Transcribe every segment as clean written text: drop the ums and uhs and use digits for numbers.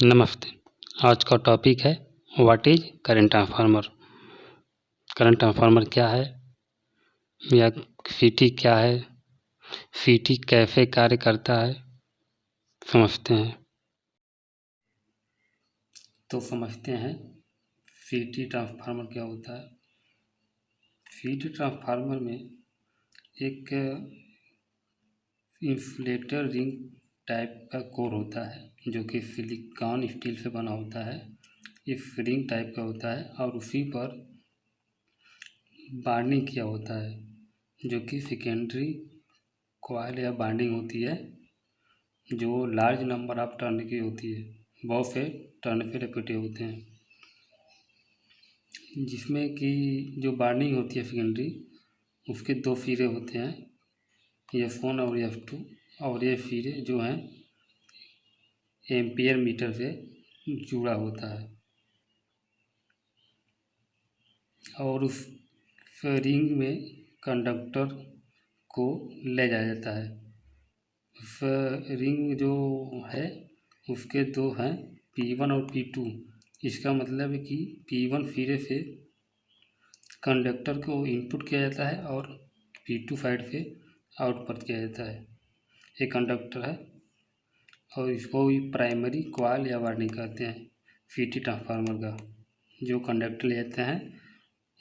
नमस्ते। आज का टॉपिक है what is current transformer. Current transformer क्या है या सीटी क्या है, सीटी कैसे कार्य करता है, समझते हैं। तो समझते हैं सीटी ट्रांसफार्मर क्या होता है। सीटी ट्रांसफार्मर में एक इंसुलेटर रिंग टाइप का कोर होता है जो कि सिलिकॉन स्टील से बना होता है। इस रिंग टाइप का होता है और उसी पर बाइंडिंग किया होता है जो कि सेकेंडरी कॉइल या बाइंडिंग होती है जो लार्ज नंबर ऑफ टर्न की होती है, बहुत से टर्न पे रिपीटेड होते हैं, जिसमें कि जो बाइंडिंग होती है सेकेंडरी उसके दो सिरे होते हैं, F1 और F2, और ये सिरे जो हैं एम्पियर मीटर से जुड़ा होता है और उस रिंग में कंडक्टर को ले जाया जाता है। उस रिंग जो है उसके दो हैं P1 और P2। इसका मतलब है कि P1 सिरे से कंडक्टर को इनपुट किया जाता है और P2 साइड से आउटपुट किया जाता है। ये कंडक्टर है और इसको भी प्राइमरी कॉइल या वाइंडिंग कहते हैं। सीटी ट्रांसफार्मर का जो कंडक्टर ले जाते हैं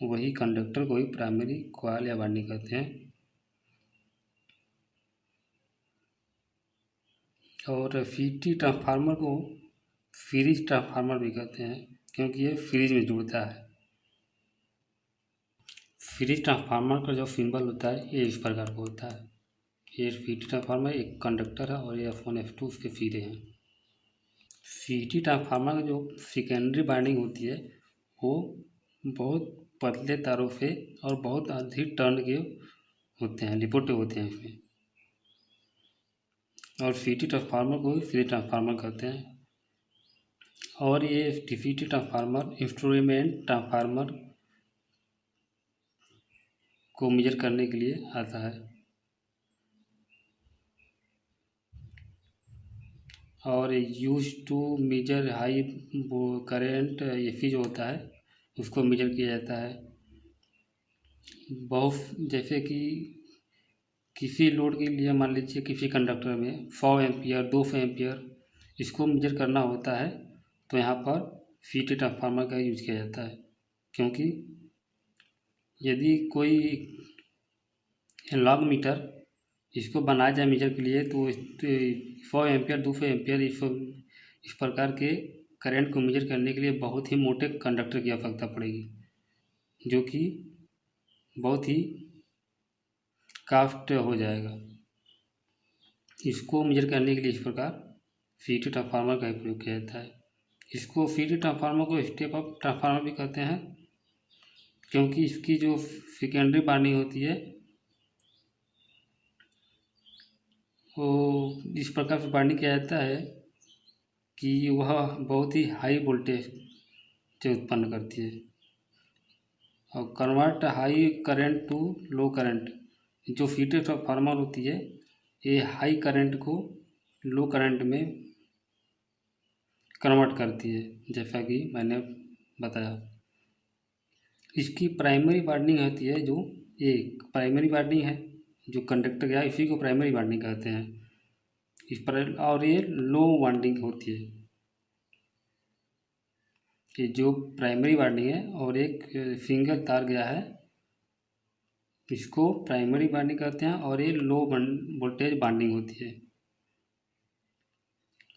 वही कंडक्टर को ही प्राइमरी कॉइल या वाइंडिंग कहते हैं। और सीटी ट्रांसफार्मर को सीरीज ट्रांसफार्मर भी कहते हैं क्योंकि ये सीरीज में जुड़ता है। सीरीज ट्रांसफार्मर का जो सिंबल होता है ये इस प्रकार का होता है। ये सीटी ट्रांसफार्मर एक कंडक्टर है और ये F1 F2 उसके सिरे हैं। सीटी ट्रांसफार्मर का जो सेकेंडरी बाइंडिंग होती है वो बहुत पतले तारों से और बहुत अधिक टर्न के होते हैं, लिपोटे होते हैं इसमें, और सीटी ट्रांसफार्मर को भी सीरीज ट्रांसफार्मर कहते हैं। और ये सीटी ट्रांसफार्मर इंस्ट्रूमेंट ट्रांसफार्मर को मेजर करने के लिए आता है और use to measure high current AC जो होता है उसको मेजर किया जाता है। बहुत जैसे कि किसी लोड के लिए मान लीजिए किसी कंडक्टर में 100 एम्पियर 200 एम्पियर इसको मेजर करना होता है तो यहाँ पर सीटी ट्रांसफार्मर का यूज किया जाता है, क्योंकि यदि कोई लॉग मीटर इसको बनाया जाए मेजर के लिए तो 100 एम्पियर 200 एम्पियर इस प्रकार के करंट को मेजर करने के लिए बहुत ही मोटे कंडक्टर की आवश्यकता पड़ेगी जो कि बहुत ही कास्ट हो जाएगा। इसको मेजर करने के लिए इस प्रकार सीटी ट्रांसफार्मर का प्रयोग किया जाता है। इसको सीटी ट्रांसफार्मर को स्टेप अप ट्रांसफार्मर भी कहते हैं क्योंकि इसकी जो सेकेंडरी बाइंडिंग होती है वो इस प्रकार से बाइंडिंग किया जाता है कि वह बहुत ही हाई वोल्टेज से उत्पन्न करती है और convert high current to low current. जो सीटी ट्रांसफार्मर होती है ये हाई करंट को लो करंट में कन्वर्ट करती है, जैसा कि मैंने बताया। इसकी प्राइमरी बाइंडिंग होती है जो एक प्राइमरी बाइंडिंग है जो कंडक्टर गया इसी को प्राइमरी बाइंडिंग कहते हैं इस पर, और ये लो बाइंडिंग होती है कि जो प्राइमरी बाइंडिंग है और एक सिंगल तार गया है इसको प्राइमरी बाइंडिंग कहते हैं और ये लो वोल्टेज बाइंडिंग होती है।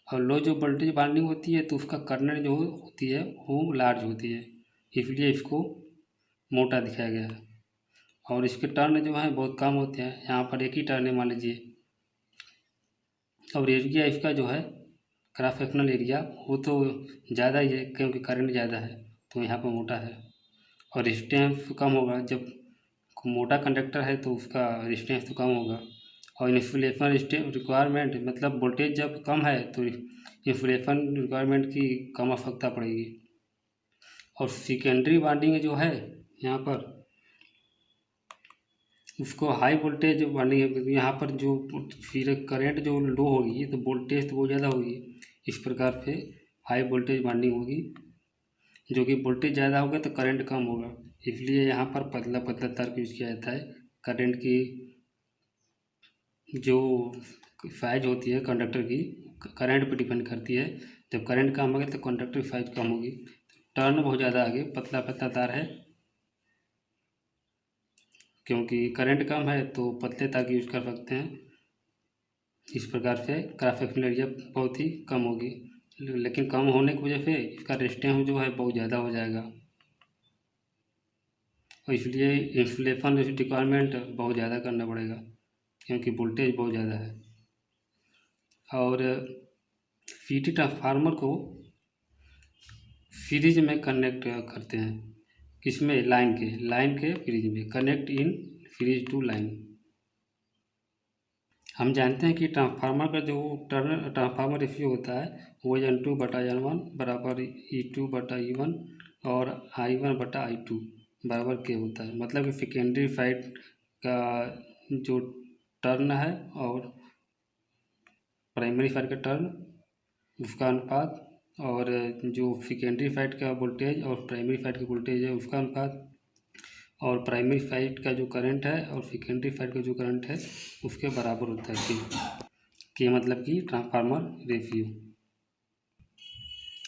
और लो जो वोल्टेज बाइंडिंग होती है तो उसका कर्नल जो होती है वो लार्ज होती है, इसलिए इसको मोटा दिखाया गया है। और इसके टर्न जो हैं बहुत कम होते हैं, यहाँ पर एक ही टर्न है मान लीजिए, और एरिया इसका जो है क्रॉस सेक्शनल एरिया वो तो ज़्यादा ही है क्योंकि करंट ज़्यादा है तो यहाँ पर मोटा है। और रेजिस्टेंस कम होगा, जब मोटा कंडक्टर है तो उसका रेजिस्टेंस तो कम होगा। और इंसुलेशन रिक्वायरमेंट मतलब वोल्टेज जब कम है तो इंसुलेशन रिक्वायरमेंट की कम आवश्यकता पड़ेगी। और सेकेंडरी बाइंडिंग जो है यहाँ पर उसको हाई वोल्टेज वाली यहाँ पर जो फिर करंट जो लो होगी तो वोल्टेज तो बहुत ज़्यादा होगी। इस प्रकार से हाई वोल्टेज वाइंडिंग होगी, जो कि वोल्टेज ज़्यादा होगा तो करंट कम होगा, इसलिए यहाँ पर पतला पतला तार यूज़ किया जाता है। करंट की जो साइज होती है कंडक्टर की करंट पर डिपेंड करती है। जब करंट कम होगा तो कंडक्टर की साइज कम होगी। टर्न बहुत ज़्यादा आगे पतला पतला तार है, क्योंकि करंट कम है तो पतले तार यूज़ कर सकते हैं। इस प्रकार से क्रॉस सेक्शनल एरिया बहुत ही कम होगी, लेकिन कम होने की वजह से इसका रेजिस्टेंस जो है बहुत ज़्यादा हो जाएगा, और इसलिए इंसुलेशन रिक्वायरमेंट बहुत ज़्यादा करना पड़ेगा, क्योंकि वोल्टेज बहुत ज़्यादा है। और सीटी ट्रांसफार्मर को सीरीज में कनेक्ट करते हैं, किसमें? लाइन के सीरीज में, connect in series to line. हम जानते हैं कि ट्रांसफार्मर का जो ट्रांसफार्मर रेशियो होता है वो N2/N1 बराबर E2/E1 और I1/I2 बराबर के होता है। मतलब कि सेकेंडरी साइड का जो टर्न है और प्राइमरी साइड का टर्न, उसका अनुपात, और जो सेकेंडरी साइड का वोल्टेज और प्राइमरी साइड का वोल्टेज है उसका अनुपात, और प्राइमरी साइड का जो करंट है और सेकेंडरी साइड का जो करंट है उसके बराबर होता है के मतलब कि ट्रांसफार्मर रेशियो।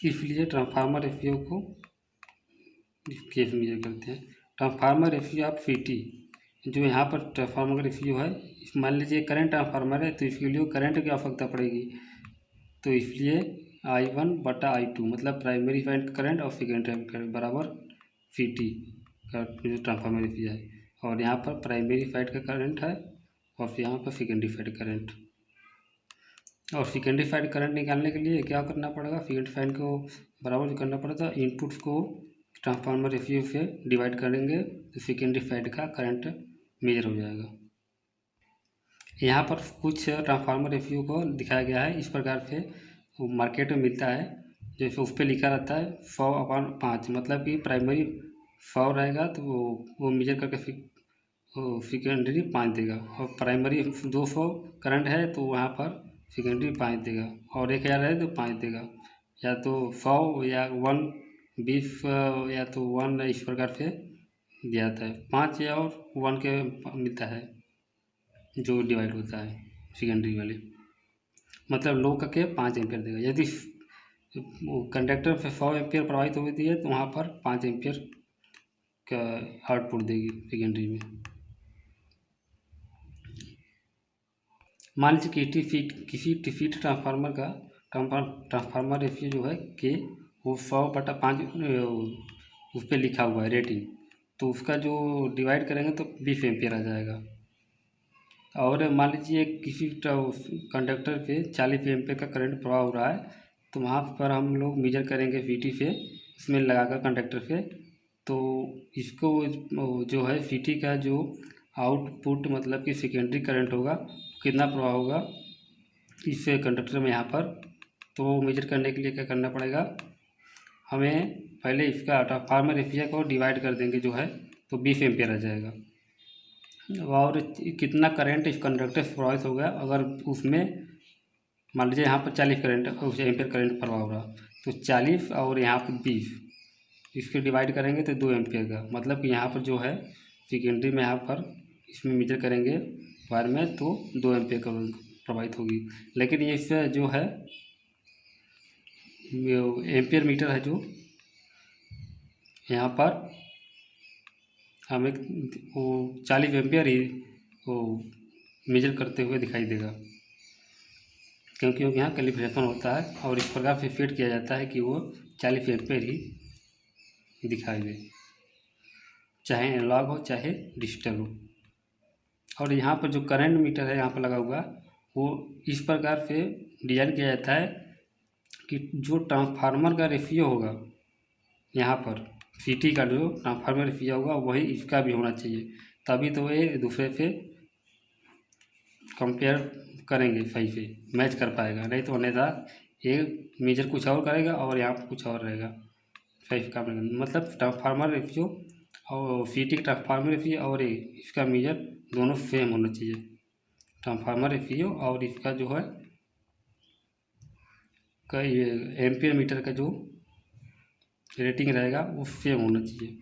इसलिए ट्रांसफार्मर रेशियो को केस मेजर करते हैं। ट्रांसफार्मर रेशियो ऑफ सीटी, जो यहाँ पर ट्रांसफार्मर का रेशियो है, मान लीजिए करंट ट्रांसफार्मर है तो इसके लिए करंट की आवश्यकता पड़ेगी, तो इसलिए I1/I2 मतलब प्राइमरी साइड करंट और सेकेंडरी साइड करंट बराबर सीटी का जो ट्रांसफार्मर रेशियो है। और यहाँ पर प्राइमरी साइड का करंट है और यहाँ पर सेकेंडरी साइड करंट। और सेकेंडरी साइड करंट निकालने के लिए क्या करना पड़ेगा? सेकेंडरी साइड को बराबर करना पड़ेगा, इनपुट्स को ट्रांसफार्मर रेशियो से डिवाइड करेंगे तो सेकेंडरी साइड का करंट मेजर हो जाएगा। यहाँ पर कुछ ट्रांसफार्मर रेशियो को दिखाया गया है इस प्रकार से, मार्केट में मिलता है। जैसे उस पर लिखा रहता है 100/5, मतलब कि प्राइमरी 100 रहेगा तो वो मेजर करके सेकेंडरी 5 देगा, और प्राइमरी 200 करंट है तो वहाँ पर सेकेंडरी 5 देगा, और 1000 है तो 5 देगा, या तो 100 या 120 या तो 1 इस प्रकार से दिया जाता है। 5 या और 1 के मिलता है जो डिवाइड होता है सेकेंडरी वाले, मतलब लो करके 5 एम्पियर देगा। यदि कंडक्टर से 100 एम्पियर प्रवाहित होती है तो वहाँ पर 5 एम्पियर का आउटपुट देगी सेकेंडरी में। मान लीजिए किसी फीट ट्रांसफार्मर का ट्रांसफार्मर रेशियो जो है के वो 100/5 उस पर लिखा हुआ है रेटिंग, तो उसका जो डिवाइड करेंगे तो 20 एम्पियर आ जाएगा। और मान लीजिए किसी कंडक्टर पे 40 एम्पियर का करंट प्रवाह हो रहा है, तो वहाँ पर हम लोग मेजर करेंगे सीटी से, इसमें लगाकर कंडक्टर से, तो इसको जो है सीटी का जो आउटपुट मतलब कि सेकेंडरी करंट होगा कितना प्रवाह होगा इस कंडक्टर में यहाँ पर, तो मेजर करने के लिए क्या करना पड़ेगा? हमें पहले इसका ट्रांसफार्मर रेशियो को डिवाइड कर देंगे जो है, तो 20 एम्पियर आ जाएगा। और कितना करंट इस कंडक्टर से प्रवाहित होगा, अगर उसमें मान लीजिए यहाँ पर 40 करंट उस एम्पियर करंट प्रवाह हो रहा, तो 40 और यहाँ पर 20 इसको डिवाइड करेंगे तो 2 एम्पियर का, मतलब कि यहाँ पर जो है सेकेंडरी में यहाँ पर इसमें मेजर करेंगे वायर में तो 2 एम्पियर का प्रवाहित होगी। लेकिन ये इससे जो है एम्पियर मीटर है जो यहाँ पर हमें वो 40 एम्पियर ही वो मेजर करते हुए दिखाई देगा, क्योंकि यहाँ कैलिब्रेशन होता है और इस प्रकार से फिट किया जाता है कि वो 40 एम्पियर ही दिखाई दे, चाहे एनालॉग हो चाहे डिजिटल हो। और यहाँ पर जो करंट मीटर है यहाँ पर लगा हुआ, वो इस प्रकार से डिजाइन किया जाता है कि जो ट्रांसफार्मर का रेशियो होगा यहाँ पर सीटी का जो ट्रांसफार्मर रेशियो होगा वही इसका भी होना चाहिए, तभी तो ये दूसरे से कंपेयर करेंगे, सही से मैच कर पाएगा, नहीं तो अन्यथा ये मेजर कुछ और करेगा और यहाँ पर कुछ और रहेगा, सही से काम नहीं। मतलब ट्रांसफार्मर रेशियो और सीटी ट्रांसफार्मर रेशियो और इसका मेजर दोनों सेम होना चाहिए, ट्रांसफार्मर रेशियो और इसका जो है का ये एम्पियर मीटर का जो रेटिंग रहेगा वो सेम होना चाहिए,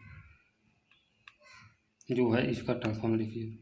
जो है इसका ट्रांसफार्मर देखिए।